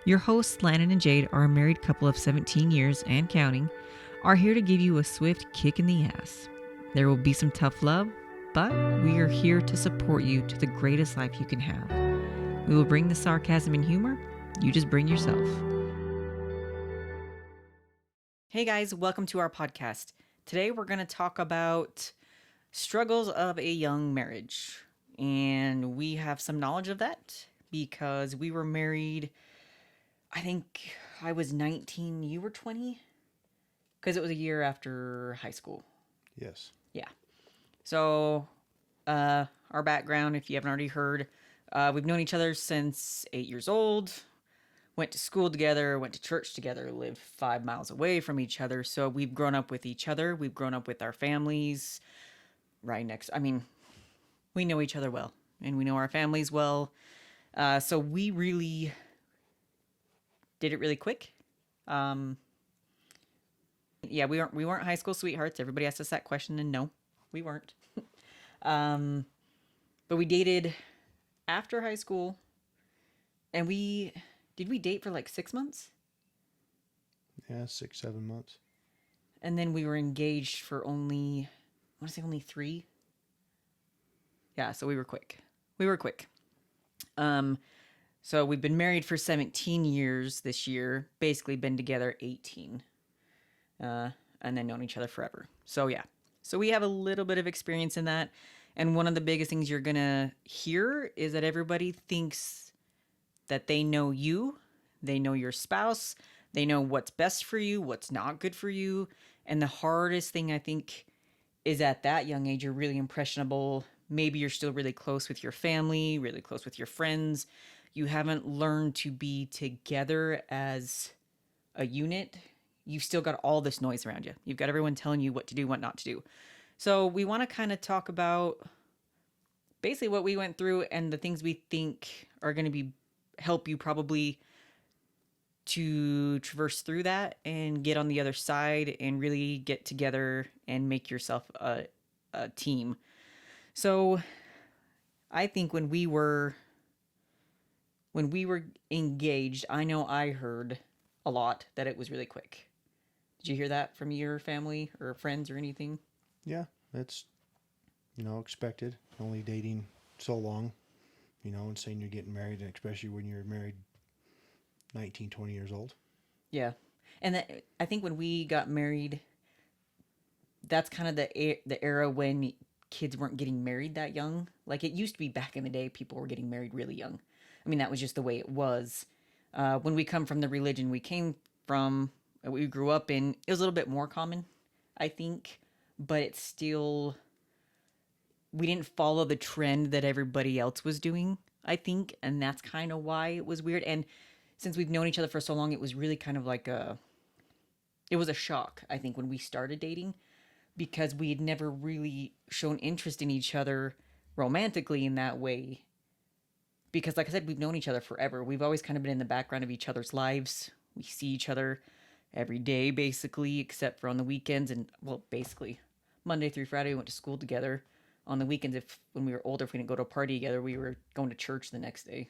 Your hosts, Landon and Jade, are a married couple of 17 years and counting, are here to give you a swift kick in the ass. There will be some tough love, but we are here to support you to the greatest life you can have. We will bring the sarcasm and humor. You just bring yourself. Hey guys, welcome to our podcast. Today we're going to talk about struggles of a young marriage. And we have some knowledge of that because we were married, I think I was 19, you were 20? Because it was a year after high school. Yes. Yeah. So, our background, if you haven't already heard, we've known each other since 8 years old. Went to school together, went to church together, lived 5 miles away from each other. So we've grown up with each other. We've grown up with our families right next. I mean, we know each other well, and we know our families well. So we really did it really quick. Yeah, we weren't high school sweethearts. Everybody asks us that question, and no, we weren't. But we dated after high school, and we date for like 6 months, Yeah, 6, 7 months. and then we were engaged for only, I want to say only 3. Yeah, so we were quick. So we've been married for 17 years this year. Basically, been together 18. And then known each other forever. So yeah. So we have a little bit of experience in that. And one of the biggest things you're going to hear is that everybody thinks that they know you, they know your spouse, they know what's best for you, what's not good for you. And the hardest thing I think is at that young age, you're really impressionable. Maybe you're still really close with your family, really close with your friends. You haven't learned to be together as a unit. You've still got all this noise around you. You've got everyone telling you what to do, what not to do. So we want to kind of talk about basically what we went through and the things we think are going to help you probably to traverse through that and get on the other side and really get together and make yourself a team. So I think when we were engaged, I know I heard a lot that it was really quick. Did you hear that from your family or friends or anything? Yeah, that's, expected. Only dating so long, and saying you're getting married, and especially when you're married 19, 20 years old. Yeah. And I think when we got married, that's kind of the era when kids weren't getting married that young. Like it used to be back in the day, people were getting married really young. I mean, that was just the way it was. When we come from the religion we came from, we grew up in, it was a little bit more common, I think, but it's still, we didn't follow the trend that everybody else was doing, I think, and that's kind of why it was weird. And since we've known each other for so long, it was really kind of like it was a shock, I think, when we started dating, because we had never really shown interest in each other romantically in that way. Because, like I said, we've known each other forever. We've always kind of been in the background of each other's lives. We see each other every day, basically, except for on the weekends. And, well, basically, Monday through Friday, we went to school together. On the weekends, when we were older, if we didn't go to a party together, we were going to church the next day,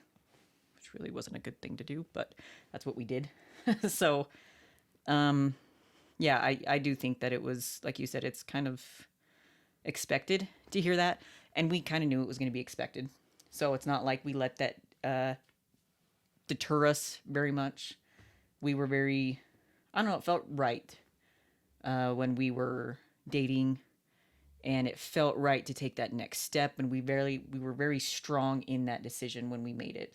which really wasn't a good thing to do, but that's what we did. So, yeah, I do think that it was, like you said, it's kind of expected to hear that. And we kind of knew it was going to be expected. So it's not like we let that deter us very much. We were very, I don't know, it felt right when we were dating, and it felt right to take that next step. And we were very strong in that decision when we made it.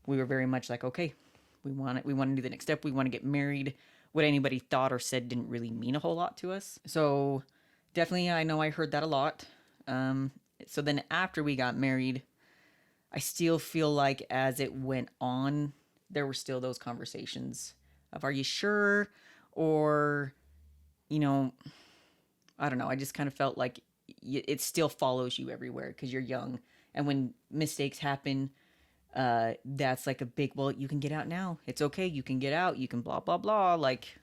We were very much like, okay, we want to do the next step. We want to get married. What anybody thought or said didn't really mean a whole lot to us. So definitely, I know I heard that a lot. So then after we got married, I still feel like as it went on, there were still those conversations of, are you sure? Or, I don't know. I just kind of felt like it still follows you everywhere because you're young. And when mistakes happen, that's like a big, well, you can get out now. It's okay. You can get out. You can blah, blah, blah. Like,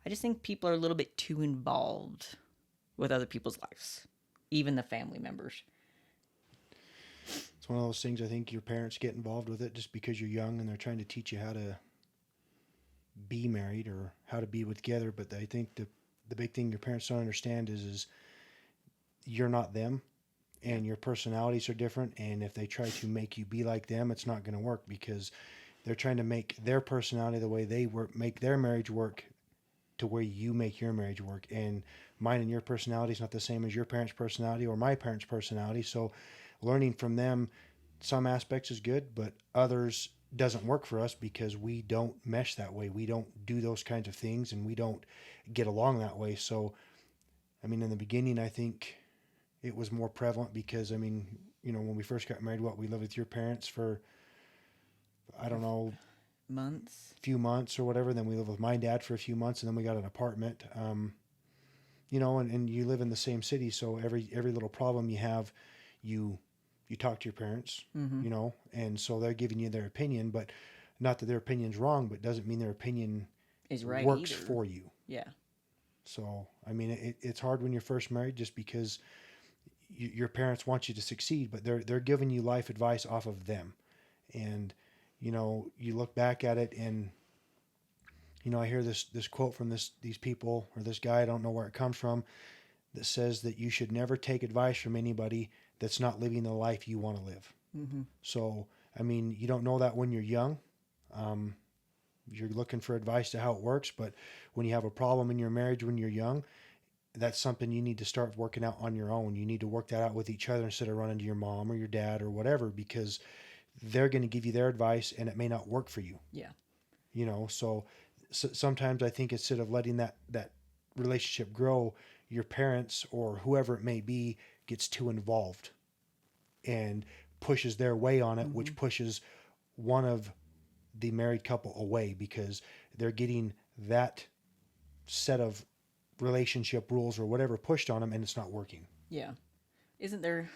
I just think people are a little bit too involved with other people's lives, even the family members. It's one of those things, I think your parents get involved with it just because you're young and they're trying to teach you how to be married or how to be together. But I think the big thing your parents don't understand is you're not them, Yeah. and your personalities are different. And if they try to make you be like them, it's not going to work because they're trying to make their personality the way they work, make their marriage work to where you make your marriage work. And mine and your personality is not the same as your parents' personality or my parents' personality. So learning from them, some aspects is good, but others doesn't work for us because we don't mesh that way. We don't do those kinds of things and we don't get along that way. So, I mean, in the beginning, I think it was more prevalent because, I mean, when we first got married, we lived with your parents for, I For don't know, months. few months or whatever. Then we lived with my dad for a few months, and then we got an apartment. And you live in the same city, so every little problem you have, you you talk to your parents, Mm-hmm. and so they're giving you their opinion, but not that their opinion's wrong, but doesn't mean their opinion Is right works either. for you. Yeah. So I mean, it's hard when you're first married, just because your parents want you to succeed, but they're giving you life advice off of them, and you look back at it and I hear this quote from these people or this guy, I don't know where it comes from, that says that you should never take advice from anybody that's not living the life you want to live. Mm-hmm. So, I mean, you don't know that when you're young. Um, you're looking for advice to how it works, but when you have a problem in your marriage when you're young, that's something you need to start working out on your own. You need to work that out with each other instead of running to your mom or your dad or whatever, because they're going to give you their advice and it may not work for you. Yeah. So sometimes I think instead of letting that relationship grow, your parents or whoever it may be gets too involved and pushes their way on it, Mm-hmm. which pushes one of the married couple away because they're getting that set of relationship rules or whatever pushed on them and it's not working. Yeah. Isn't there?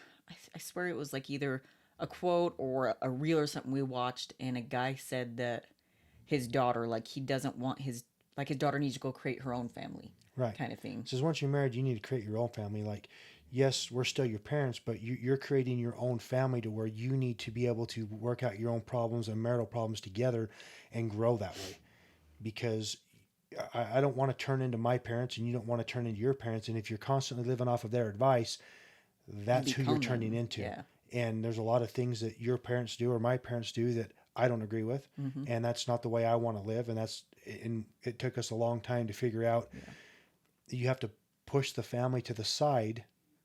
I swear it was like either a quote or a reel or something we watched, and a guy said that his daughter, like he doesn't want his daughter needs to go create her own family, Right. kind of thing. It says once you're married, you need to create your own family. Like, yes, we're still your parents, but you're creating your own family to where you need to be able to work out your own problems and marital problems together and grow that way. Because I don't want to turn into my parents and you don't want to turn into your parents. And if you're constantly living off of their advice, You that's who you're become turning them. into. Yeah. And there's a lot of things that your parents do or my parents do that I don't agree with. Mm-hmm. And that's not the way I want to live. And it took us a long time to figure out Yeah. you have to push the family to the side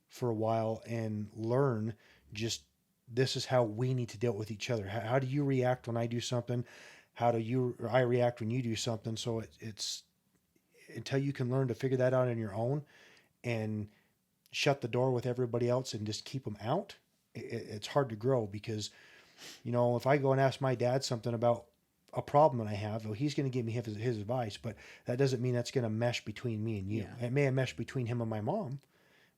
for a while and learn just this is how we need to deal with each other. How do you react when I do something? How do you or I react when you do something? So it's until you can learn to figure that out on your own and shut the door with everybody else and just keep them out. It's hard to grow because if I go and ask my dad something about a problem that I have, well, he's going to give me his advice, but that doesn't mean that's going to mesh between me and you. Yeah. It may have meshed between him and my mom,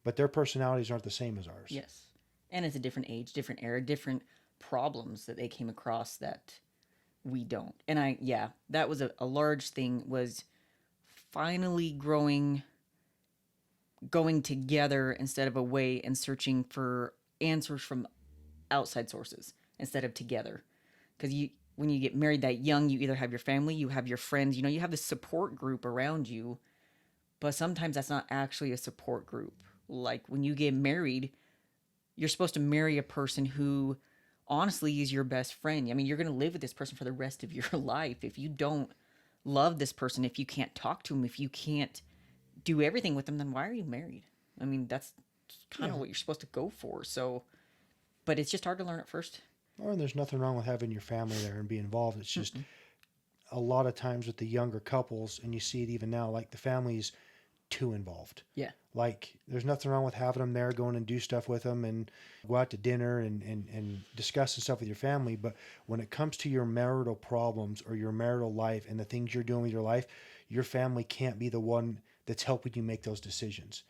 but their personalities aren't the same as ours. Yes. And it's a different age, different era, different problems that they came across that we don't. And yeah, that was a large thing, was finally going together instead of away and searching for answers from outside sources instead of together. Because when you get married that young, you either have your family, you have your friends, you have this support group around you, but sometimes that's not actually a support group. Like when you get married, you're supposed to marry a person who honestly is your best friend. I mean, you're going to live with this person for the rest of your life. If you don't love this person, if you can't talk to him, if you can't do everything with them, then why are you married? I mean, that's kind Yeah. of what you're supposed to go for. So, but it's just hard to learn at first. Or there's nothing wrong with having your family there and be involved. It's just Mm-mm. a lot of times with the younger couples, and you see it even now, like the family's too involved. Yeah. Like there's nothing wrong with having them there, going and do stuff with them and go out to dinner and discussing stuff with your family. But when it comes to your marital problems or your marital life and the things you're doing with your life, your family can't be the one that's helping you make those decisions.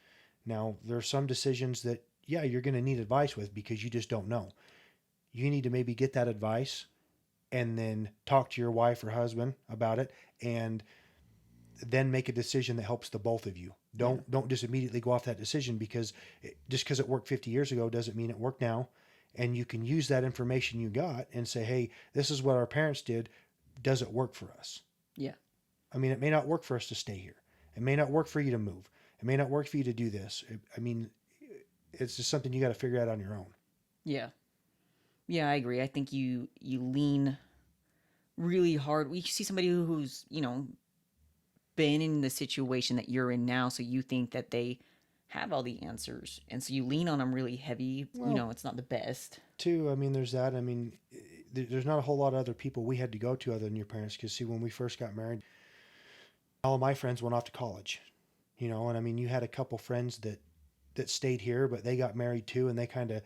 Now, there are some decisions that, yeah, you're going to need advice with because you just don't know. You need to maybe get that advice and then talk to your wife or husband about it and then make a decision that helps the both of you. Yeah. Don't just immediately go off that decision because just because it worked 50 years ago doesn't mean it worked now. And you can use that information you got and say, hey, this is what our parents did. Does it work for us? Yeah. I mean, it may not work for us to stay here. It may not work for you to move. It may not work for you to do this. I mean, it's just something you got to figure out on your own. Yeah. Yeah, I agree. I think you lean really hard. We see somebody who's, been in the situation that you're in now, so you think that they have all the answers. And so you lean on them really heavy. Well, It's not the best. too, I mean, there's that. I mean, there's not a whole lot of other people we had to go to other than your parents. Because, see, when we first got married, all of my friends went off to college, and I mean, you had a couple friends that stayed here, but they got married too, and they kind of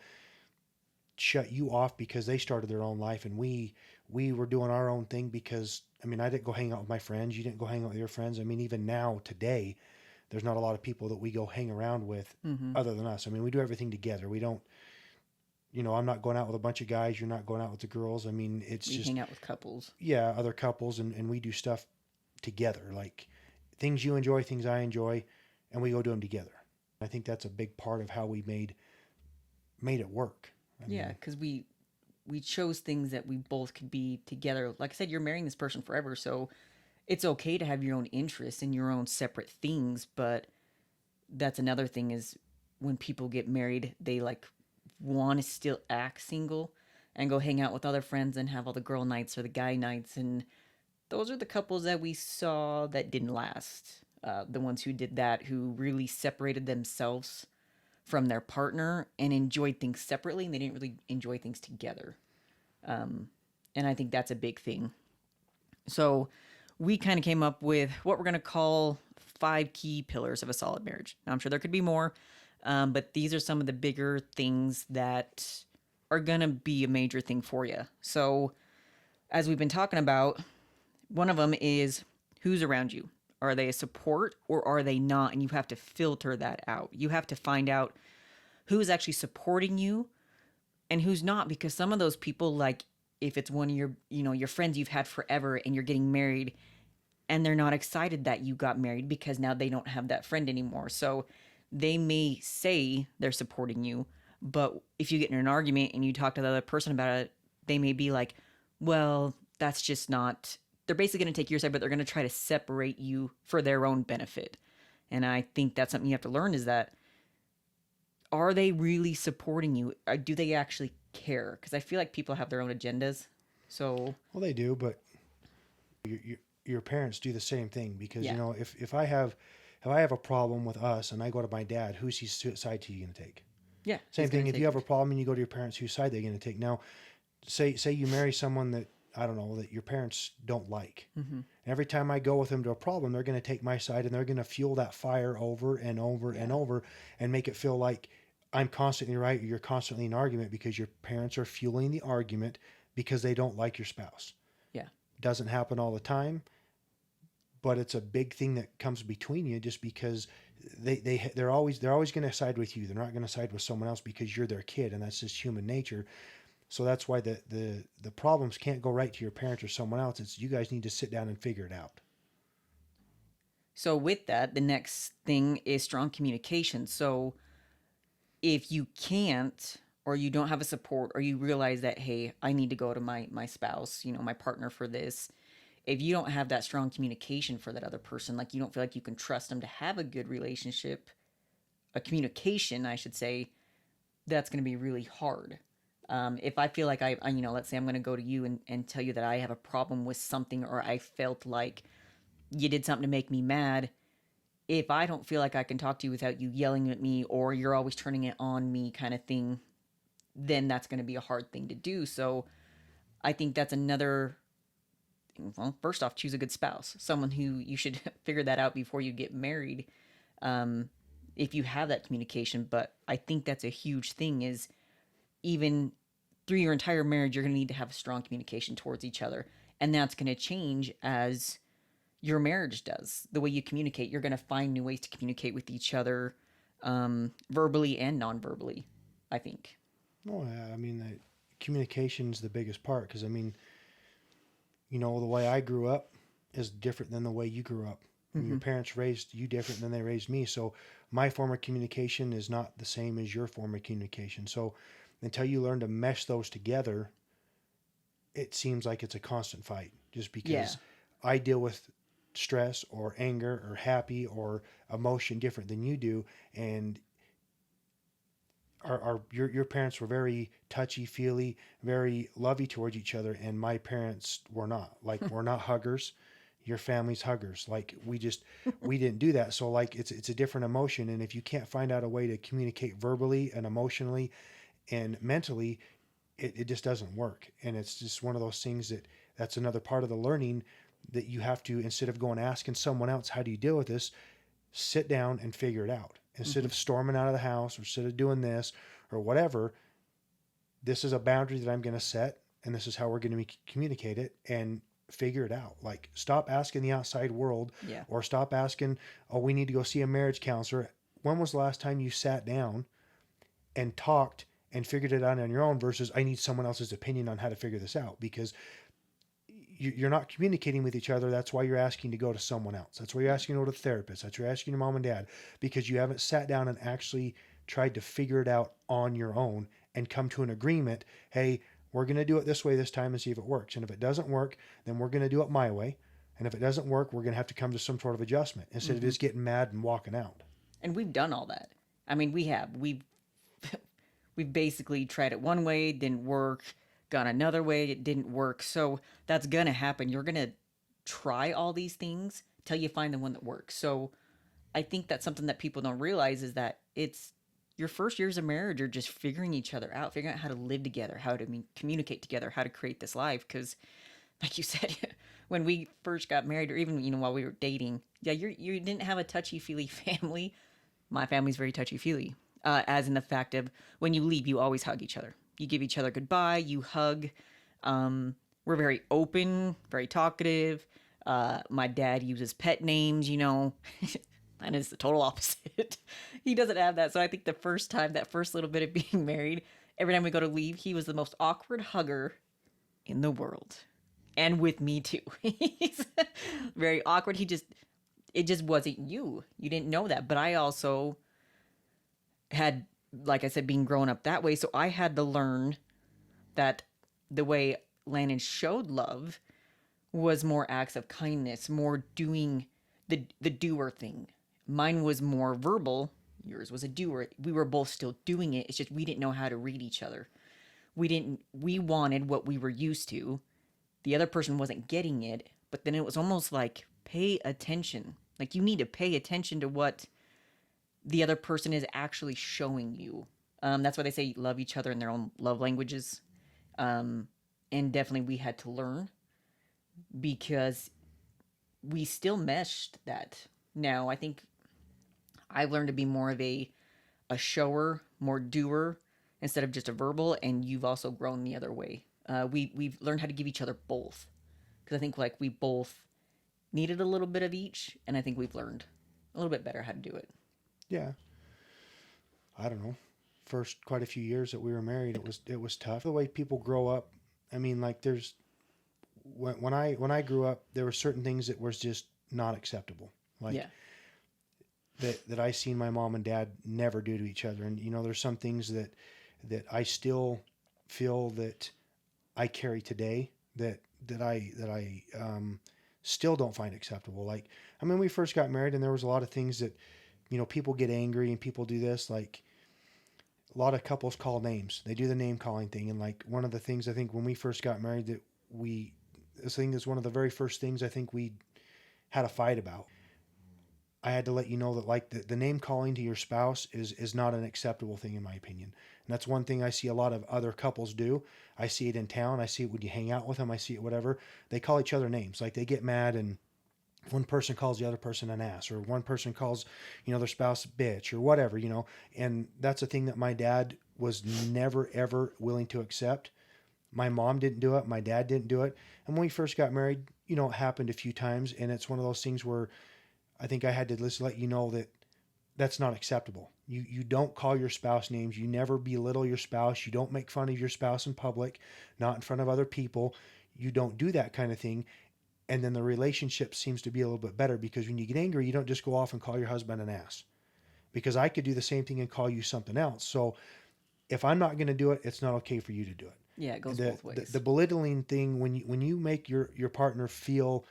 shut you off because they started their own life, and we were doing our own thing because, I mean, I didn't go hang out with my friends. You didn't go hang out with your friends. I mean, even now today, there's not a lot of people that we go hang around with Mm-hmm. other than us. I mean, we do everything together. We don't, I'm not going out with a bunch of guys. You're not going out with the girls. I mean, it's We just, hang out with couples. yeah, other couples, and we do stuff together. Like things you enjoy, things I enjoy, and we go do them together. I think that's a big part of how we made it work. I Yeah, mean, because we chose things that we both could be together. Like I said, you're marrying this person forever, so it's okay to have your own interests and your own separate things. But that's another thing is when people get married, they like want to still act single and go hang out with other friends and have all the girl nights or the guy nights. And those are the couples that we saw that didn't last. The ones who did that, who really separated themselves from their partner and enjoyed things separately, and they didn't really enjoy things together. And I think that's a big thing. So we kind of came up with what we're going to call 5 key pillars of a solid marriage. Now, I'm sure there could be more, but these are some of the bigger things that are going to be a major thing for you. So, as we've been talking about, one of them is who's around you. Are they a support or are they not? And you have to filter that out. You have to find out who's actually supporting you and who's not, because some of those people, like if it's one of your friends you've had forever and you're getting married and they're not excited that you got married because now they don't have that friend anymore. So they may say they're supporting you, but if you get in an argument and you talk to the other person about it, they may be like, well, that's just not, they're basically going to take your side, but they're going to try to separate you for their own benefit. And I think that's something you have to learn, is that, are they really supporting you? Or do they actually care? Because I feel like people have their own agendas. So, well, they do, but your parents do the same thing because, yeah. if I have a problem with us and I go to my dad, whose side are you going to take? Yeah. Same thing. If you have a problem and you go to your parents, whose side are they going to take? Now, say you marry someone that, I don't know, that your parents don't like. Mm-hmm. Every time I go with them to a problem, they're going to take my side and they're going to fuel that fire over and over and over and make it feel like I'm constantly right or you're constantly in argument, because your parents are fueling the argument because they don't like your spouse. Yeah. Doesn't happen all the time, but it's a big thing that comes between you just because they're always going to side with you. They're not going to side with someone else because you're their kid, and that's just human nature. So that's why the problems can't go right to your parents or someone else. It's you guys need to sit down and figure it out. So with that, the next thing is strong communication. So if you can't, or you don't have a support, or you realize that, hey, I need to go to my spouse, my partner for this. If you don't have that strong communication for that other person, like you don't feel like you can trust them to have a good relationship, a communication, I should say, that's going to be really hard. If I feel like let's say I'm going to go to you and tell you that I have a problem with something, or I felt like you did something to make me mad. If I don't feel like I can talk to you without you yelling at me, or you're always turning it on me kind of thing, then that's going to be a hard thing to do. So I think that's another, well, first off, choose a good spouse, someone who you should figure that out before you get married. Um, if you have that communication, but I think that's a huge thing, is even through your entire marriage, you're going to need to have strong communication towards each other. And that's going to change as your marriage does. The way you communicate, you're going to find new ways to communicate with each other, verbally and non-verbally, I think. Oh, yeah. I mean, communication's the biggest part because, I mean, the way I grew up is different than the way you grew up. Mm-hmm. Your parents raised you different than they raised me. So my form of communication is not the same as your form of communication. So until you learn to mesh those together, it seems like it's a constant fight, just because Yeah. I deal with stress or anger or happy or emotion different than you do, and your parents were very touchy feely, very lovey towards each other, and my parents were not. Like, we're not huggers. Your family's huggers. Like, we didn't do that. So like it's a different emotion, and if you can't find out a way to communicate verbally and emotionally and mentally, it just doesn't work. And it's just one of those things that's another part of the learning, that you have to, instead of going asking someone else how do you deal with this, sit down and figure it out. Instead Hmm. of storming out of the house, or instead of doing this or whatever, this is a boundary that I'm going to set, and this is how we're going to communicate it, and figure it out. Like, stop asking the outside world, Yeah. or stop asking, oh, we need to go see a marriage counselor. When was the last time you sat down and talked and figured it out on your own, versus I need someone else's opinion on how to figure this out? Because you're not communicating with each other. That's why you're asking to go to someone else. That's why you're Yeah. asking to go to a therapist. That's why you're asking your mom and dad, because you haven't sat down and actually tried to figure it out on your own and come to an agreement. Hey, we're going to do it this way this time and see if it works. And if it doesn't work, then we're going to do it my way. And if it doesn't work, we're going to have to come to some sort of adjustment, instead of Hmm. just getting mad and walking out. And we've done all that. I mean, we've basically tried it one way, it didn't work, gone another way, it didn't work. So that's gonna happen. You're gonna try all these things till you find the one that works. So I think that's something that people don't realize, is that it's your first years of marriage are just figuring each other out, figuring out how to live together, how to communicate together, how to create this life. Because, like you said, when we first got married, or even while we were dating, yeah, you didn't have a touchy feely family. My family's very touchy feely, as in the fact of, when you leave, you always hug each other. You give each other goodbye. You hug. We're very open, very talkative. My dad uses pet names. Mine is the total opposite. He doesn't have that. So I think the first time, that first little bit of being married, every time we go to leave, he was the most awkward hugger in the world. And with me too. He's very awkward. It just wasn't you. You didn't know that. But I also had, like I said, being grown up that way. So I had to learn that the way Landon showed love was more acts of kindness, more doing the doer thing. Mine was more verbal. Yours was a doer. We were both still doing it. It's just we didn't know how to read each other. We wanted what we were used to. The other person wasn't getting it, but then it was almost like, pay attention. Like, you need to pay attention to what the other person is actually showing you. That's why they say love each other in their own love languages. Um, and definitely we had to learn, because we still meshed that. Now, I think I've learned to be more of a shower, more doer, instead of just a verbal. And you've also grown the other way. We've learned how to give each other both, because I think, like, we both needed a little bit of each, and I think we've learned a little bit better how to do it. Yeah, I don't know. First quite a few years that we were married, it was tough. The way people grow up. I mean, like, there's when I grew up, there were certain things that was just not acceptable. Like, Yeah. that I seen my mom and dad never do to each other. And there's some things that I still feel that I carry today, that I still don't find acceptable. Like, I mean, we first got married, and there was a lot of things that, people get angry and people do this. Like, a lot of couples call names. They do the name calling thing. And like, one of the things I think when we first got married, that we this thing is one of the very first things I think we had a fight about. I had to let you know that, like, the name calling to your spouse is not an acceptable thing, in my opinion. And that's one thing I see a lot of other couples do. I see it in town. I see it when you hang out with them. I see it whatever. They call each other names. Like, they get mad, and one person calls the other person an ass, or one person calls, their spouse a bitch, or whatever. And that's a thing that my dad was never ever willing to accept. My mom didn't do it. My dad didn't do it. And when we first got married, it happened a few times, and it's one of those things where I think I had to just let you know that that's not acceptable. You don't call your spouse names. You never belittle your spouse. You don't make fun of your spouse in public, not in front of other people. You don't do that kind of thing. And then the relationship seems to be a little bit better, because when you get angry, you don't just go off and call your husband an ass. Because I could do the same thing and call you something else. So if I'm not going to do it, it's not okay for you to do it. Yeah, it goes The, both the, the ways. belittling thing, when you make your partner feel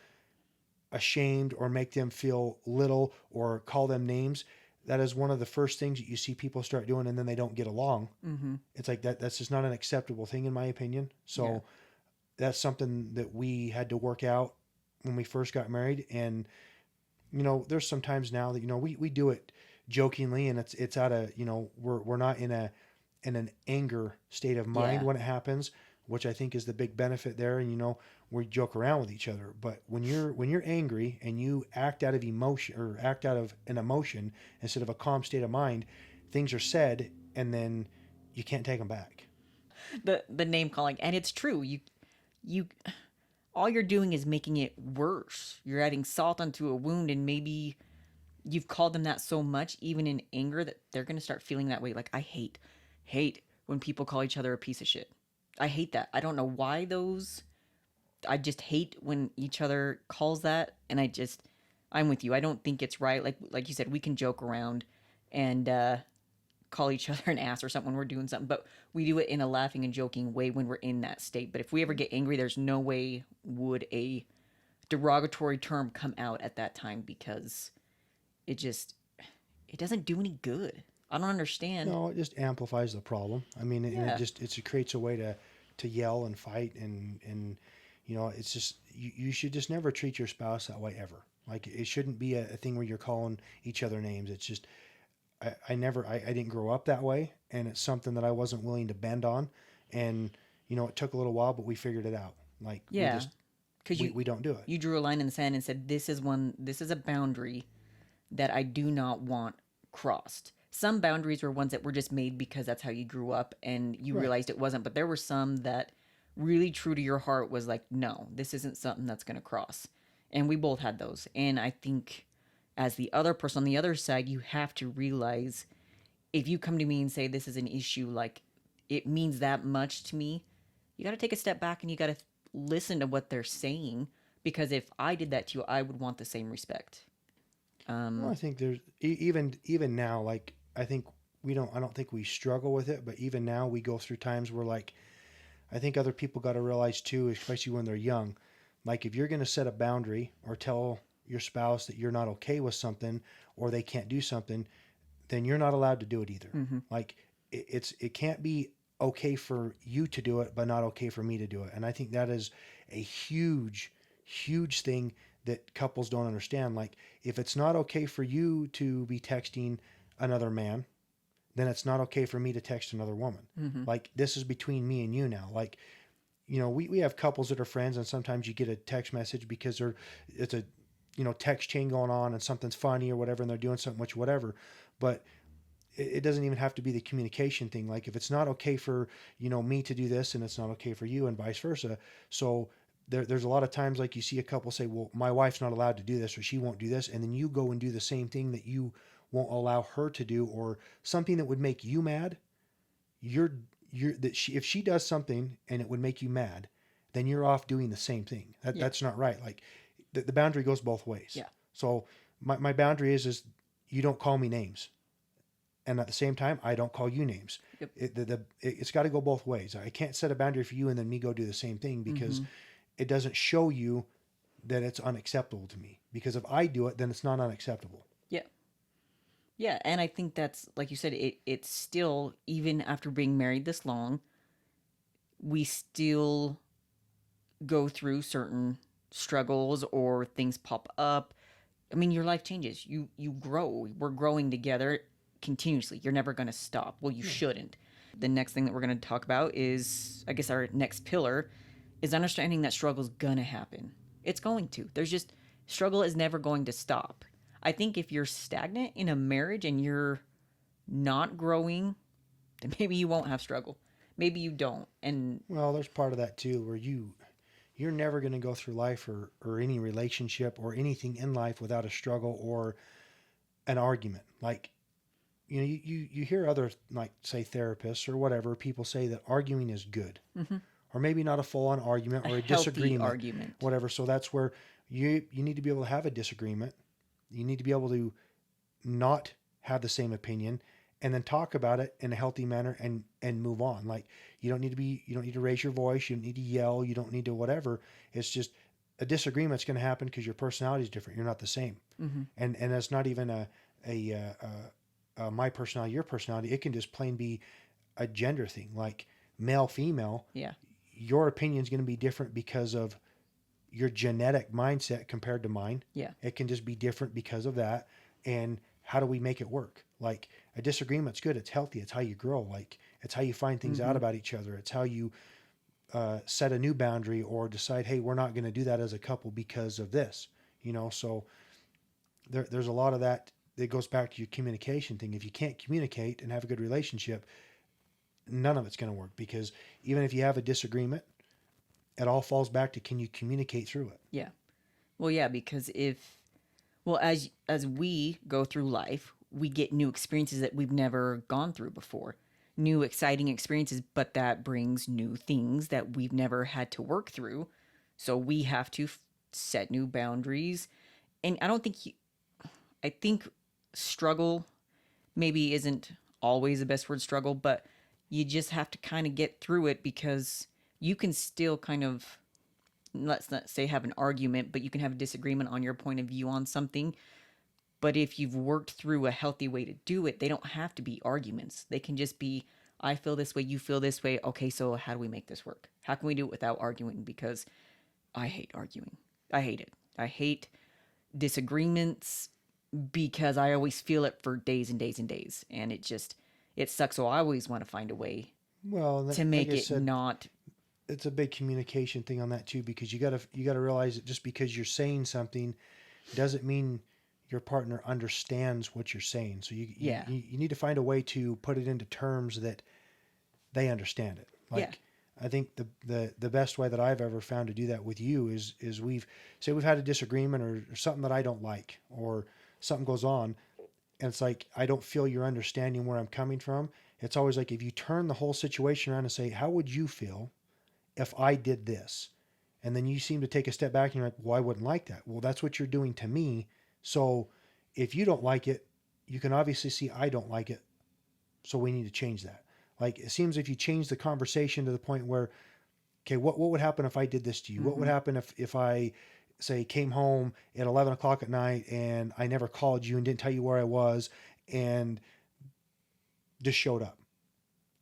ashamed or make them feel little or call them names, that is one of the first things that you see people start doing, and then they don't get along. Mm-hmm. It's like that's just not an acceptable thing in my opinion. Yeah. So that's something that we had to work out when we first got married. And there's some times now that we do it jokingly, and it's out of we're not in an anger state of mind Yeah. when it happens, which I think is the big benefit there. And we joke around with each other. But when you're angry and you act out of emotion or act out of an emotion instead of a calm state of mind, things are said, and then you can't take them back. The name calling, and it's true. You all you're doing is making it worse. You're adding salt onto a wound, and maybe you've called them that so much, even in anger, that they're gonna start feeling that way. Like, I hate when people call each other a piece of shit. I hate that. I don't know why those. I just hate when each other calls that, and I'm with you. I don't think it's right. Like you said, we can joke around and call each other an ass or something when we're doing something, but we do it in a laughing and joking way when we're in that state. But if we ever get angry, there's no way would a derogatory term come out at that time, because it just it doesn't do any good. I don't understand. No, it just amplifies the problem. I mean, and Yeah. it creates a way to yell and fight, and it's just you should just never treat your spouse that way ever. Like it shouldn't be a thing where you're calling each other names. It's just I didn't grow up that way, and it's something that I wasn't willing to bend on, and it took a little while, but we figured it out. Like we Yeah. just Because we don't do it. you drew a line in the sand and said, this is a boundary that I do not want crossed. Some boundaries were ones that were just made because that's how you grew up and you Right. realized it wasn't. But there were some that really true to your heart was like, no, this isn't something that's going to cross. And we both had those. And I think as the other person on the other side, you have to realize, if you come to me and say this is an issue, like it means that much to me, you got to take a step back and you got to listen to what they're saying. Because if I did that to you, I would want the same respect. Well, I think there's even now, like I don't think we struggle with it, but even now we go through times where, like, I think other people got to realize too, especially when they're young, like if you're going to set a boundary or tell your spouse that you're not okay with something or they can't do something, then you're not allowed to do it either. Mm-hmm. Like it can't be okay for you to do it, but not okay for me to do it. And I think that is a huge thing that couples don't understand. Like if it's not okay for you to be texting another man, then it's not okay for me to text another woman. Mm-hmm. Like this is between me and you now. Like, we have couples that are friends, and sometimes you get a text message because it's a text chain going on and something's funny or whatever, and they're doing something, which whatever. But it doesn't even have to be the communication thing. Like if it's not okay for me to do this, and it's not okay for you, and vice versa. So there's a lot of times, like, you see a couple say, well, my wife's not allowed to do this, or she won't do this, and then you go and do the same thing that you won't allow her to do, or something that would make you mad. If she does something and it would make you mad, then you're off doing the same thing. Yeah. That's not right. Like the boundary goes both ways. Yeah. So my boundary is you don't call me names, and at the same time I don't call you names. Yep. It's got to go both ways. I can't set a boundary for you and then me go do the same thing, because it doesn't show you that it's unacceptable to me. Because if I do it, then it's not unacceptable. Yeah. Yeah. And I think that's, like you said, it's still, even after being married this long, we still go through certain struggles or things pop up. I mean, your life changes. You grow. We're growing together continuously. You're never going to stop. Well, you shouldn't. The next thing that we're going to talk about is, I guess, our next pillar is understanding that struggle's going to happen. It's going to. There's just struggle is never going to stop. I think if you're stagnant in a marriage and you're not growing, then maybe you won't have struggle. Maybe you don't. And Well, there's part of that too, where you're never going to go through life or any relationship or anything in life without a struggle or an argument. Like, you hear other, like, say, therapists or whatever, people say that arguing is good, or maybe not a full on argument a or a healthy disagreement, argument. whatever. So that's where you need to be able to have a disagreement. You need to be able to not have the same opinion, and then talk about it in a healthy manner and move on. Like you don't need to raise your voice, you don't need to yell, you don't need to whatever. It's just a disagreement's going to happen because your personality is different. You're not the same. Mm-hmm. And that's not even a my personality, your personality. It can just plain be a gender thing, like male, female. Yeah. Your opinion is going to be different because of your genetic mindset compared to mine. Yeah. It can just be different because of that. And how do we make it work? Like a disagreement's good. It's healthy. It's how you grow. Like it's how you find things out Mm-hmm. about each other. It's how you set a new boundary or decide, hey, we're not going to do that as a couple because of this. So there's a lot of that that goes back to your communication thing. If you can't communicate and have a good relationship, none of it's going to work, because even if you have a disagreement, it all falls back to, can you communicate through it? Yeah. Well, yeah, because as we go through life, we get new experiences that we've never gone through before. New exciting experiences, but that brings new things that we've never had to work through. So we have to set new boundaries. And I think struggle maybe isn't always the best word, struggle, but you just have to kind of get through it, because you can still kind of, let's not say have an argument, but you can have a disagreement on your point of view on something. But if you've worked through a healthy way to do it, they don't have to be arguments. They can just be, I feel this way, you feel this way. Okay, so how do we make this work? How can we do it without arguing? Because I hate arguing. I hate it. I hate disagreements because I always feel it for days and days and days. And it sucks. So I always want to find a way Well, to like make I it said, not. it's a big communication thing on that too, because you gotta realize that just because you're saying something doesn't mean your partner understands what you're saying. So Yeah. you need to find a way to put it into terms that they understand it. Yeah. Like I think the best way that I've ever found to do that with you is we've had a disagreement, or something that I don't like, or something goes on, and it's like I don't feel you're understanding where I'm coming from. It's always like, if you turn the whole situation around and say, how would you feel if I did this? And then you seem to take a step back and you're like, well, I wouldn't like that. Well, that's what you're doing to me. So if you don't like it, you can obviously see I don't like it. So we need to change that. Like, it seems if you change the conversation to the point where, okay, what would happen if I did this to you? What would Mm-hmm. happen if I, say, came home at 11 o'clock at night and I never called you and didn't tell you where I was and just showed up?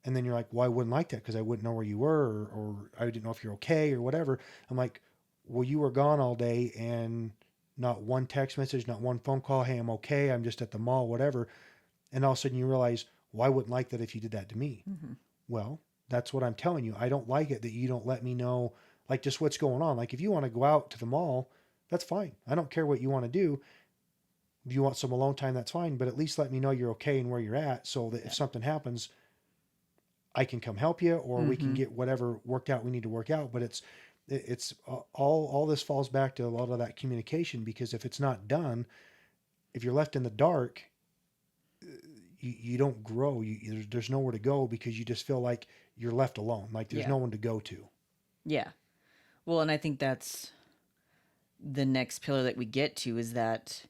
And then you're like, well, I wouldn't like that because I wouldn't know where you were, or I didn't know if you're okay or whatever. I'm like, well, you were gone all day and not one text message, not one phone call. Hey, I'm okay. I'm just at the mall, whatever. And all of a sudden you realize, well, I wouldn't like that if you did that to me. Mm-hmm. Well, that's what I'm telling you. I don't like it that you don't let me know, like, just what's going on. Like, if you want to go out to the mall, that's fine. I don't care what you want to do. If you want some alone time, that's fine. But at least let me know you're okay and where you're at, so that Yeah. if something happens, I can come help you, or we can Mm-hmm. get whatever worked out we need to work out. But it's all this falls back to a lot of that communication, because if it's not done, if you're left in the dark, you don't grow. There's nowhere to go, because you just feel like you're left alone. Like there's Yeah. no one to go to. Yeah. Well, and I think that's the next pillar that we get to, is that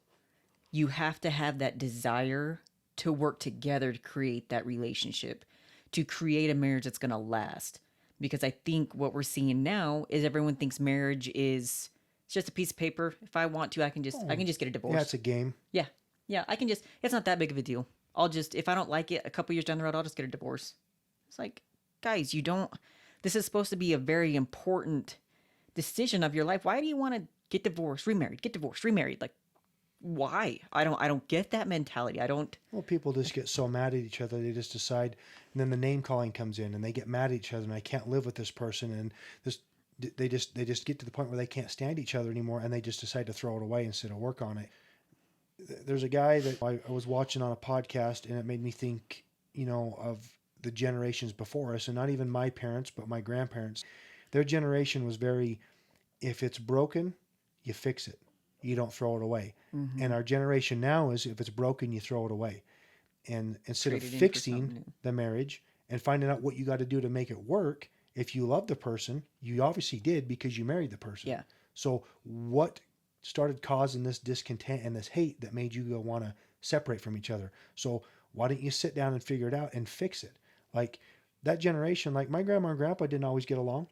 you have to have that desire to work together to create that relationship, to create a marriage that's going to last. Because I think what we're seeing now is everyone thinks marriage is, it's just a piece of paper. If I want to, I Oh, can just get a yeah, divorce. it's a game. Yeah. Yeah, I can just, it's not that big of a deal. I'll just, if I don't like it a couple years down the road, I'll just get a divorce. It's like, guys, you don't, this is supposed to be a very important decision of your life. Why do you want to get divorced, remarried? Like, why? I don't get that mentality. I don't. Well, people just get so mad at each other, they just decide, and then the name calling comes in, and they get mad at each other, and I can't live with this person, and this they just get to the point where they can't stand each other anymore, and they just decide to throw it away instead of work on it. There's a guy that I was watching on a podcast, and it made me think, of the generations before us, and not even my parents, but my grandparents. Their generation was very, if it's broken, you fix it. You don't throw it away. Mm-hmm. And our generation now is, if it's broken, you throw it away. And instead of Trade it in for fixing something new. the marriage and finding out what you got to do to make it work, if you love the person, you obviously did because you married the person. Yeah. So what started causing this discontent and this hate that made you go want to separate from each other? So why don't you sit down and figure it out and fix it? Like that generation, like my grandma and grandpa didn't always get along.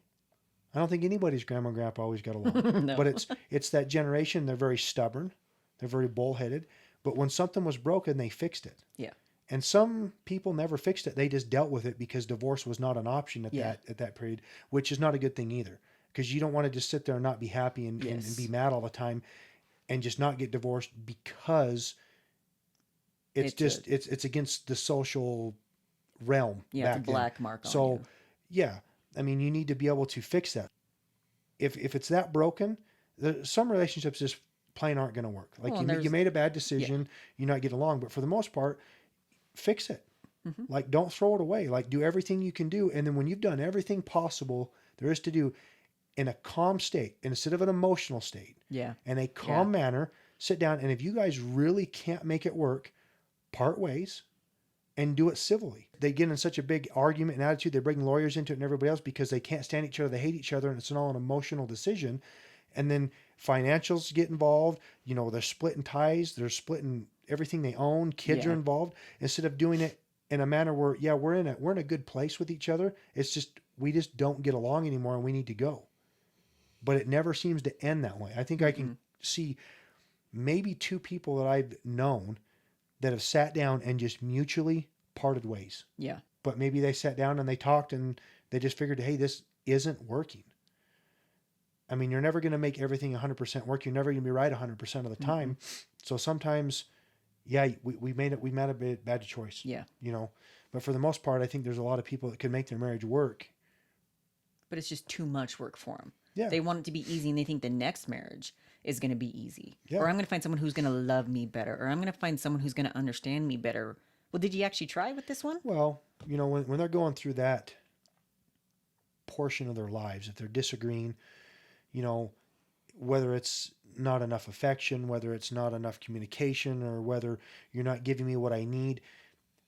I don't think anybody's grandma and grandpa always got along. No. But it's that generation. They're very stubborn. They're very bullheaded. But when something was broken, they fixed it. Yeah. And some people never fixed it. They just dealt with it because divorce was not an option Yeah. at that period, which is not a good thing either. Because you don't want to just sit there and not be happy and be Yes. mad all the time and just not get divorced because it's It's a just it's against the social realm yeah, it's a back then. black mark on So you. yeah, I mean you need to be able to fix that. If it's that broken, some relationships just plain aren't going to work. Like Well, and you there's made a bad yeah. decision, you're not getting along, but for the most part, fix it. Hmm. Like don't throw it away. Like do everything you can do, and then when you've done everything possible there is to do in a calm state instead of an emotional state, Yeah. in a Yeah. calm manner, sit down, and if you guys really can't make it work, part ways and do it civilly. They get in such a big argument and attitude, they bring lawyers into it and everybody else because they can't stand each other, they hate each other, and it's all an emotional decision. And then financials get involved. You know, they're splitting ties, they're splitting everything they own. Kids are Yeah. involved. Instead of doing it in a manner where, yeah, we're in a good place with each other. It's just we just don't get along anymore, and we need to go. But it never seems to end that way. I think I can Mm-mm. see maybe two people that I've known that have sat down and just mutually parted ways. Yeah. But maybe they sat down and they talked and they just figured, hey, this isn't working. I mean, you're never going to make everything 100% work. You're never going to be right 100% of the Mm-mm. time. So sometimes, yeah, we made a bad choice, Yeah. you know. But for the most part, I think there's a lot of people that could make their marriage work. But it's just too much work for them. Yeah, They want it to be easy and they think the next marriage is going to be easy. yeah. Or I'm going to find someone who's going to love me better. Or I'm going to find someone who's going to understand me better. Well, did you actually try with this one? Well, you know, when they're going through that portion of their lives, if they're disagreeing, you know, whether it's not enough affection, whether it's not enough communication, or whether you're not giving me what I need,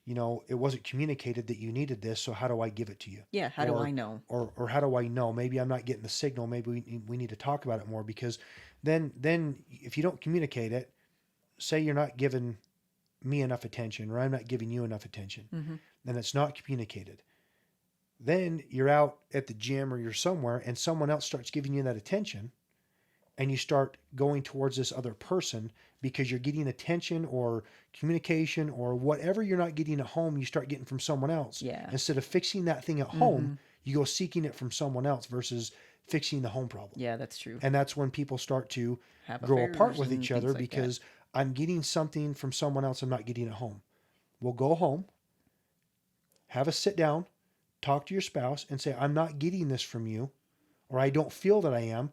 you know, it wasn't communicated that you needed this, so how do I give it to you? Yeah. How do Or I know? or how do I know? Maybe I'm not getting the signal. Maybe we need to talk about it more because then if you don't communicate it, say you're not giving me enough attention or I'm not giving you enough attention, Mm-hmm. and it's not communicated. Then you're out at the gym or you're somewhere and someone else starts giving you that attention and you start going towards this other person because you're getting attention or communication or whatever you're not getting at home, you start getting from someone else. Yeah. Instead of fixing that thing at Mm-hmm. home, you go seeking it from someone else versus fixing the home problem. Yeah, that's true. And that's when people start to Have grow apart affairs with and each things other like that. because I'm getting something from someone else I'm not getting at home. We'll go home, have a sit down, talk to your spouse and say, I'm not getting this from you, or I don't feel that I am,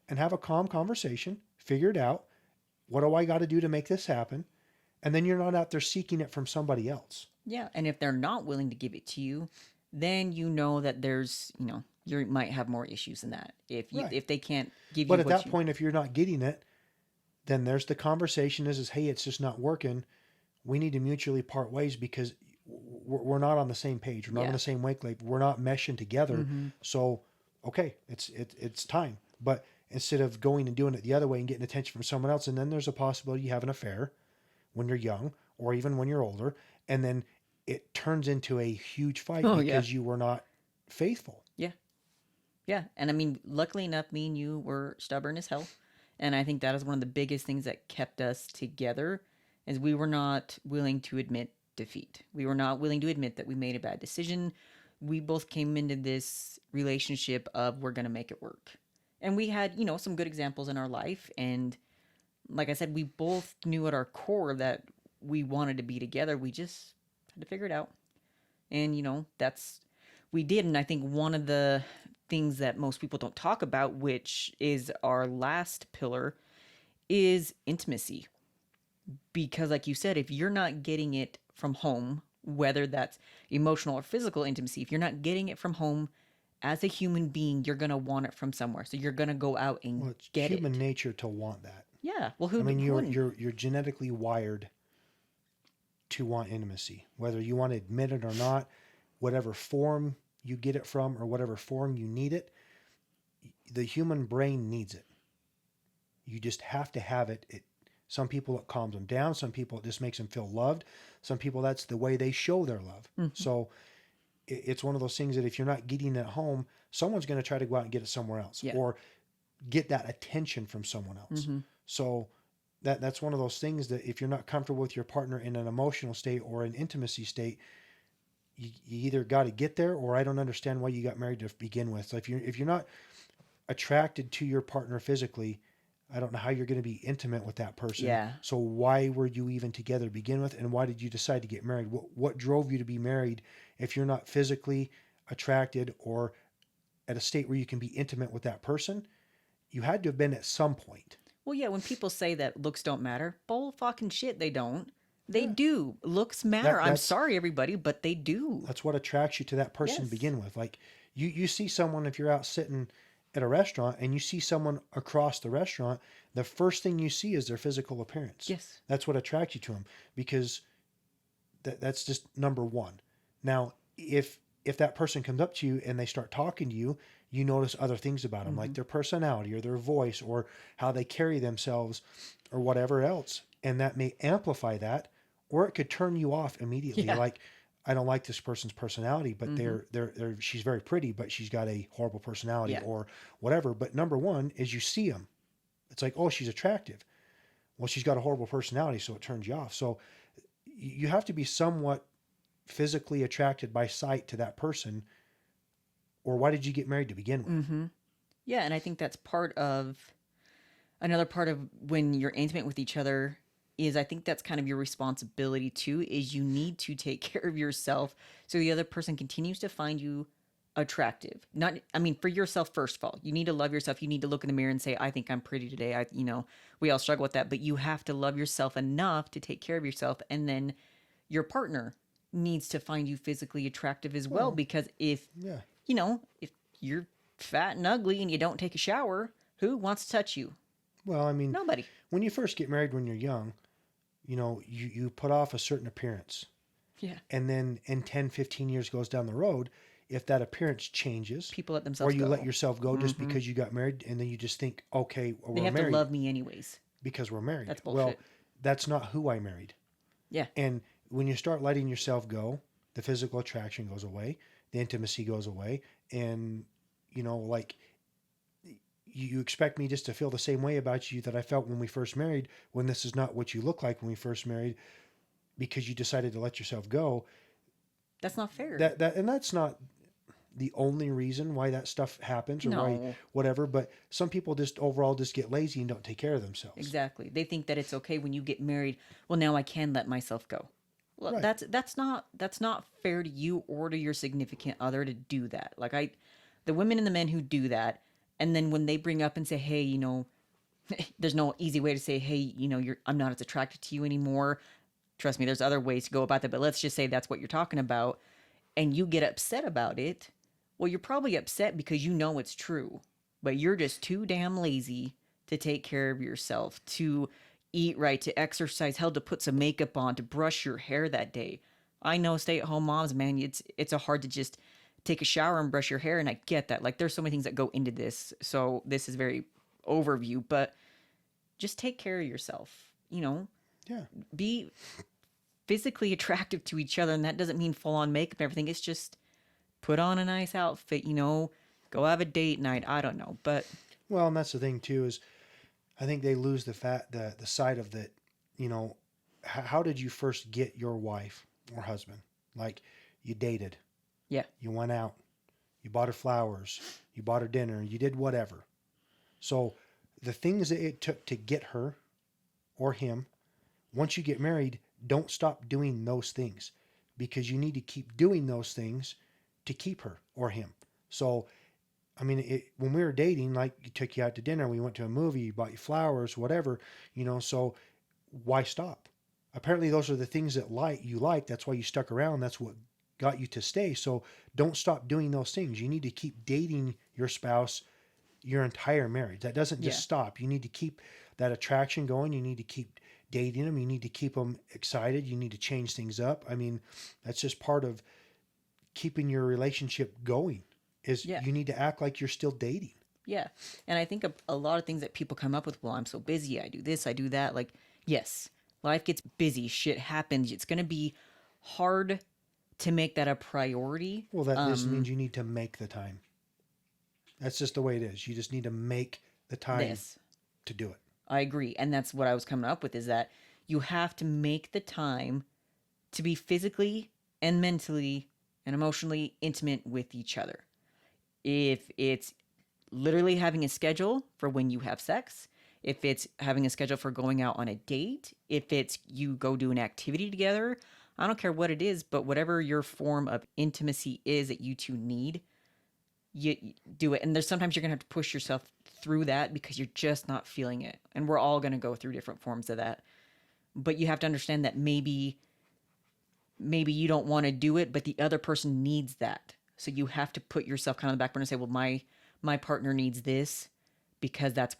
and have a calm conversation, figure it out. What do I got to do to make this happen? And then you're not out there seeking it from somebody else. Yeah, and if they're not willing to give it to you, then you know that there's, you might have more issues than that. Right. If they can't give But you at what that you point, if you're not getting it, then there's the conversation is hey, it's just not working. We need to mutually part ways because we're not on the same page. We're not on Yeah. the same wavelength. We're not meshing together. Mm-hmm. So, okay, it's time. But instead of going and doing it the other way and getting attention from someone else, and then there's a possibility you have an affair when you're young or even when you're older, and then it turns into a huge fight Oh, yeah. because you were not faithful. Yeah. Yeah. And I mean, luckily enough, me and you were stubborn as hell. And I think that is one of the biggest things that kept us together is we were not willing to admit defeat. We were not willing to admit that we made a bad decision. We both came into this relationship of we're going to make it work. And we had, some good examples in our life. And like I said, we both knew at our core that we wanted to be together. We just had to figure it out. And, we did. And I think one of the things that most people don't talk about, which is our last pillar, is intimacy. Because, like you said, if you're not getting it from home, whether that's emotional or physical intimacy, if you're not getting it from home, as a human being, you're going to want it from somewhere. So you're going to go out and Well, it's get human it. nature to want that. Yeah. Well, I mean, who wouldn't? you're genetically wired to want intimacy, whether you want to admit it or not, whatever form you get it from or whatever form you need it, the human brain needs it. You just have to have it. Some people it calms them down. Some people it just makes them feel loved. Some people that's the way they show their love. Mhm. So it's one of those things that if you're not getting it at home, someone's going to try to go out and get it somewhere else, Yeah. or get that attention from someone else. Mm-hmm. So that's one of those things that if you're not comfortable with your partner in an emotional state or an intimacy state, you either got to get there, or I don't understand why you got married to begin with. So if you're not attracted to your partner physically, I don't know how you're going to be intimate with that person. Yeah. So why were you even together to begin with, and why did you decide to get married? What drove you to be married if you're not physically attracted or at a state where you can be intimate with that person? You had to have been at some point. Well, yeah, when people say that looks don't matter, bull fucking shit, they don't. They Yeah. do. Looks matter. That I'm that's sorry, everybody, but they do. that's what attracts you to that person to Yes. begin with. Like you see someone, if you're out sitting at a restaurant and you see someone across the restaurant, the first thing you see is their physical appearance. Yes. That's what attracts you to them, because that's just number one. Now, if that person comes up to you and they start talking to you, you notice other things about them, like Mm-hmm. their personality or their voice or how they carry themselves or whatever else, and that may amplify that, or it could turn you off immediately. Yeah. Like, I don't like this person's personality, but Mm-hmm. they're she's very pretty, but she's got a horrible personality Yeah. or whatever. But number one is you see them. It's like, oh, she's attractive. Well, she's got a horrible personality, so it turns you off. So you have to be somewhat physically attracted by sight to that person, or why did you get married to begin with? Mm-hmm. Yeah, and I think that's part of another part of when you're intimate with each other is I think that's kind of your responsibility too, is you need to take care of yourself so the other person continues to find you attractive. Not, I mean, for yourself first of all. You need to love yourself. You need to look in the mirror and say, I think I'm pretty today. We all struggle with that, but you have to love yourself enough to take care of yourself, and then your partner needs to find you physically attractive as well, Well, because yeah. if you're fat and ugly and you don't take a shower, who wants to touch you? Well, I mean, Nobody. when you first get married when you're young, you put off a certain appearance. Yeah. And then in 10, 15 years goes down the road, if that appearance changes, People let or themselves you go. let yourself go just Mhm. because you got married, and then you just think, okay, well, They we're have to married love me anyways. because we're married. That's Well, bullshit. that's not who I married. Yeah. And when you start letting yourself go, the physical attraction goes away, the intimacy goes away, and like you expect me just to feel the same way about you that I felt when we first married, when this is not what you look like when we first married, because you decided to let yourself go. That's not fair. And that's not the only reason why that stuff happens, or why No. whatever, but some people just overall just get lazy and don't take care of themselves. Exactly. They think that it's okay when you get married. Well, now I can let myself go. Well, Right. that's not fair to you or to your significant other to do that. The women and the men who do that, and then when they bring up and say, "Hey, there's no easy way to say, hey, I'm not as attracted to you anymore." Trust me, there's other ways to go about that, but let's just say that's what you're talking about, and you get upset about it. Well, you're probably upset because you know it's true, but you're just too damn lazy to take care of yourself, to eat right, to exercise, hell, to put some makeup on, to brush your hair that day. I know stay-at-home moms, man, it's a hard to just take a shower and brush your hair, and I get that. Like, there's so many things that go into this, so this is very overview, but just take care of yourself. Yeah. Be physically attractive to each other, and that doesn't mean full on makeup and everything. It's just put on a nice outfit, go have a date night. I don't know, but Well, and that's the thing too, is I think they lose the side of that. How did you first get your wife or husband? Like, you dated, yeah, you went out, you bought her flowers, you bought her dinner, you did whatever. So the things that it took to get her or him, once you get married, don't stop doing those things, because you need to keep doing those things to keep her or him. So, I mean, when we were dating, like, you took you out to dinner, we went to a movie, you bought you flowers, whatever, so why stop? Apparently those are the things that you like. That's why you stuck around. That's what got you to stay. So don't stop doing those things. You need to keep dating your spouse your entire marriage. That doesn't just yeah, stop. You need to keep that attraction going. You need to keep dating them. You need to keep them excited. You need to change things up. I mean, that's just part of keeping your relationship going, is yeah, you need to act like you're still dating. yeah. And I think a lot of things that people come up with, well, I'm so busy, I do this, I do that. Like, yes, life gets busy, shit happens. It's going to be hard to make that a priority. Well, that just means you need to make the time. That's just the way it is. You just need to make the time This, to do it. I agree. And that's what I was coming up with, is that you have to make the time to be physically and mentally and emotionally intimate with each other. If it's literally having a schedule for when you have sex, if it's having a schedule for going out on a date, if it's you go do an activity together, I don't care what it is, but whatever your form of intimacy is that you two need, you do it. And there's sometimes you're going to have to push yourself through that because you're just not feeling it. And we're all going to go through different forms of that. But you have to understand that maybe you don't want to do it, but the other person needs that. So you have to put yourself kind of on the back burner and say, well, my partner needs this because that's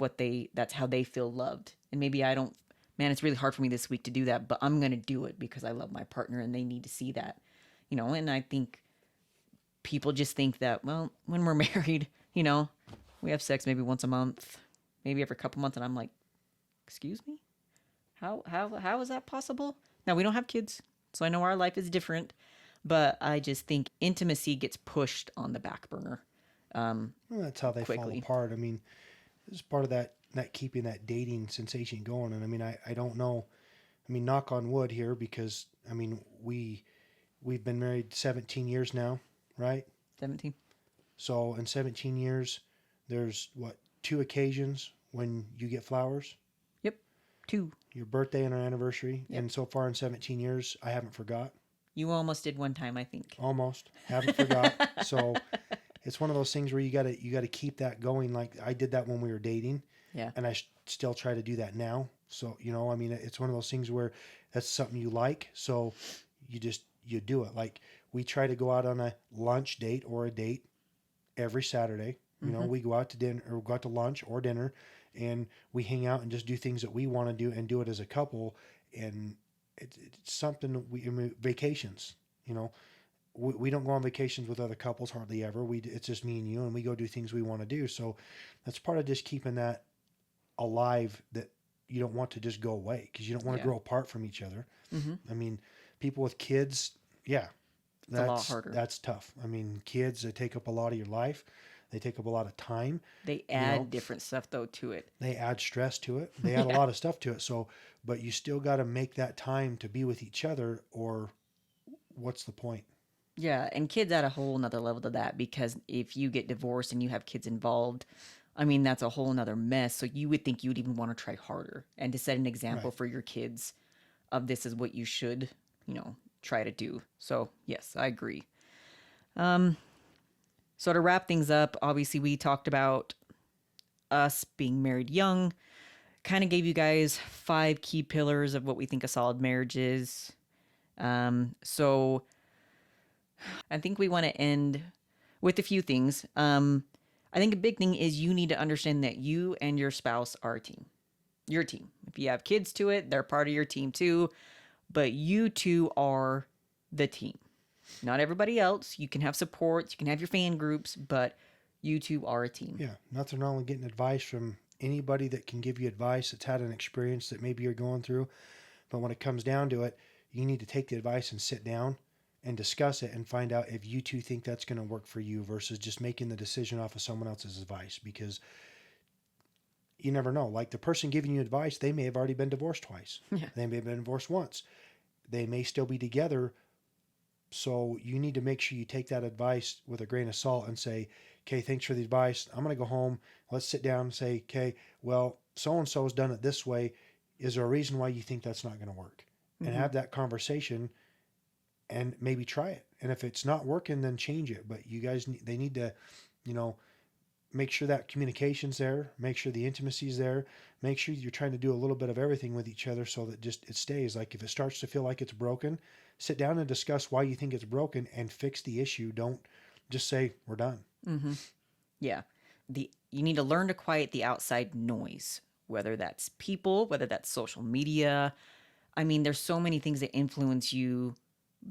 how they feel loved. And maybe I don't, man, it's really hard for me this week to do that, but I'm going to do it because I love my partner and they need to see that. And I think people just think that, well, when we're married, we have sex maybe once a month, maybe every couple months, and I'm like, excuse me? How is that possible? Now, we don't have kids, so I know our life is different, but I just think intimacy gets pushed on the back burner Well, that's how they fall quickly. apart. I mean, this is part of that keeping that dating sensation going. And I mean, I don't know. I mean, knock on wood here, because I mean, we've been married 17 years now, right? 17. So in 17 years, there's what, two occasions when you get flowers? Yep. 2. Your birthday and our anniversary. Yep. And so far in 17 years, I haven't forgot. You almost did one time, I think. Almost. Haven't forgot. So it's one of those things where you gotta keep that going. Like I did that when we were dating, Yeah. and I still try to do that now. So, I mean, it's one of those things where that's something you like. So you do it. Like we try to go out on a lunch date or a date every Saturday. We go out to dinner or go out to lunch or dinner, and we hang out and just do things that we want to do and do it as a couple. And it's something I mean, vacations, we don't go on vacations with other couples hardly ever. It's just me and you, and we go do things we want to do. So that's part of just keeping that alive, that you don't want to just go away because you don't want to Yeah. grow apart from each other. Mm-hmm. I mean, people with kids, yeah, It's a lot harder. that's tough. I mean, kids, they take up a lot of your life. They take up a lot of time. They add different stuff, though, to it. They add stress to it. They add a lot of stuff to it. So, but you still got to make that time to be with each other, or what's the point? Yeah, and kids add a whole nother level to that, because if you get divorced and you have kids involved, I mean, that's a whole nother mess. So you would think you would even want to try harder and to set an example Right. for your kids of this is what you should, try to do. So yes, I agree. So to wrap things up, obviously we talked about us being married young, kind of gave you guys 5 key pillars of what we think a solid marriage is. So I think we want to end with a few things. I think a big thing is you need to understand that you and your spouse are a team. Your team. If you have kids to it, they're part of your team too. But you two are the team. Not everybody else. You can have support, you can have your fan groups, but you two are a team. Yeah, nothing wrong with getting advice from anybody that can give you advice that's had an experience that maybe you're going through. But when it comes down to it, you need to take the advice and sit down and discuss it and find out if you two think that's going to work for you versus just making the decision off of someone else's advice, because you never know. Like the person giving you advice, they may have already been divorced twice. Yeah. They may have been divorced once. They may still be together. So you need to make sure you take that advice with a grain of salt and say, okay, thanks for the advice. I'm going to go home. Let's sit down and say, okay, well, so-and-so has done it this way. Is there a reason why you think that's not going to work? And have that conversation and maybe try it. And if it's not working, then change it. But you guys, they need to, make sure that communication's there, make sure the intimacy's there, make sure you're trying to do a little bit of everything with each other so that just it stays. Like if it starts to feel like it's broken, sit down and discuss why you think it's broken and fix the issue. Don't just say we're done. Mm-hmm. Yeah. You need to learn to quiet the outside noise, whether that's people, whether that's social media. I mean, there's so many things that influence you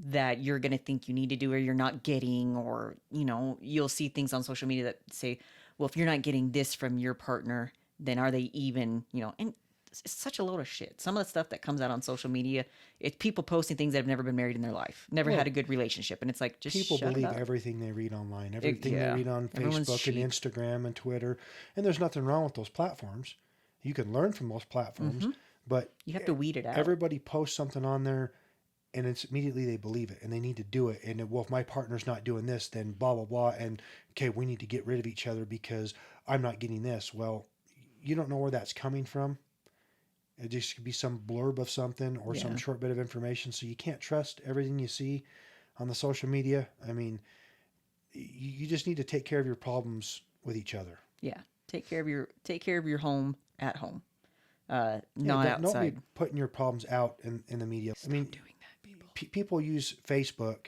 that you're going to think you need to do or you're not getting, or, you'll see things on social media that say, well, if you're not getting this from your partner, then are they even, and it's such a load of shit. Some of the stuff that comes out on social media, it's people posting things that have never been married in their life, never had Well, a good relationship, and it's like, just people shut it believe up. everything they read online, everything they Yeah, read on everyone's Facebook and sheep. Instagram and Twitter. And there's nothing wrong with those platforms. You can learn from those platforms, Hmm. but You have to weed it out. everybody posts something on there and it's immediately they believe it and they need to do it. And well, if my partner's not doing this, then blah, blah, blah. And okay, we need to get rid of each other because I'm not getting this. Well, you don't know where that's coming from. It just could be some blurb of something or some Yeah, short bit of information. So you can't trust everything you see on the social media. I mean, you just need to take care of your problems with each other. yeah. Take care of your home at home, Yeah, not don't be outside. putting your problems out in the media. I Stop mean, doing that, people. people use Facebook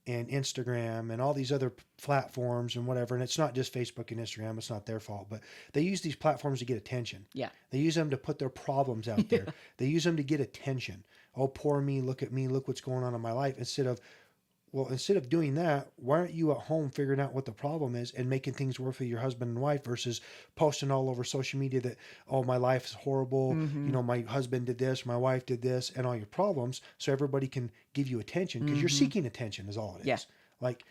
and Instagram and all these other platforms and whatever. And it's not just Facebook and Instagram, it's not their fault, but they use these platforms to get attention. Yeah, They use them to put their problems out there. yeah. They use them to get attention. Oh, poor me, look what's going on in my life. Instead of doing that, why aren't you at home figuring out what the problem is and making things work for your husband and wife versus posting all over social media that, oh, my life is horrible. Mm-hmm. My husband did this, my wife did this, and all your problems so everybody can give you attention because you're Mm-hmm. seeking attention is all it Yeah. is. Like,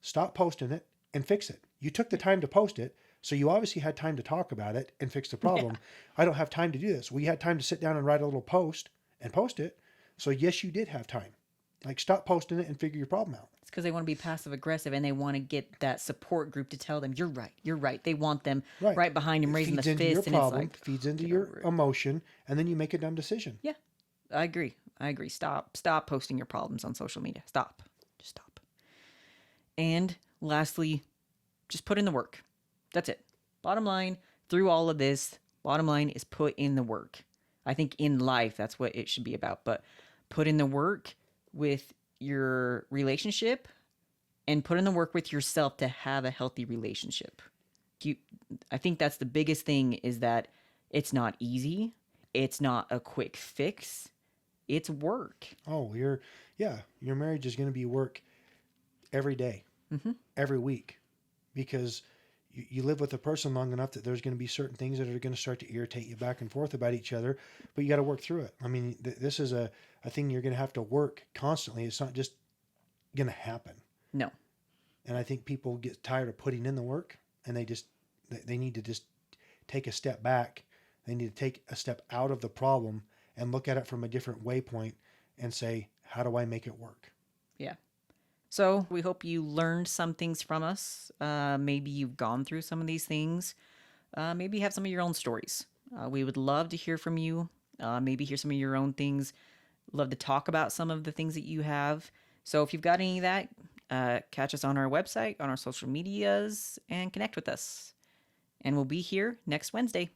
stop posting it and fix it. You took the time to post it, so you obviously had time to talk about it and fix the Yeah. problem. I don't have time to do this. We had time to sit down and write a little post and post it. So yes, you did have time. Like, stop posting it and figure your problem out. It's because they want to be passive aggressive and they want to get that support group to tell them, you're right, you're right. They want them Right. right behind them It raising the feeds into your fist. And it's problem, like, feeds into get your over it. emotion, and then you make a dumb decision. Yeah, I agree. I agree. Stop posting your problems on social media. Stop. Just stop. And lastly, just put in the work. That's it. Bottom line, through all of this, bottom line is put in the work. I think in life, that's what it should be about. But put in the work with your relationship and put in the work with yourself to have a healthy relationship. You, I think that's the biggest thing is that it's not easy. It's not a quick fix. It's work. Oh, your marriage is going to be work every day, Mm-hmm. every week, because you live with a person long enough that there's going to be certain things that are going to start to irritate you back and forth about each other, but you got to work through it. I mean, this is a thing you're going to have to work constantly. It's not just going to happen. No. And I think people get tired of putting in the work and they need to just take a step back. They need to take a step out of the problem and look at it from a different waypoint and say, how do I make it work? Yeah. So we hope you learned some things from us. Maybe you've gone through some of these things. Maybe you have some of your own stories. We would love to hear from you. Maybe hear some of your own things. Love to talk about some of the things that you have. So if you've got any of that, catch us on our website, on our social medias, and connect with us. And we'll be here next Wednesday.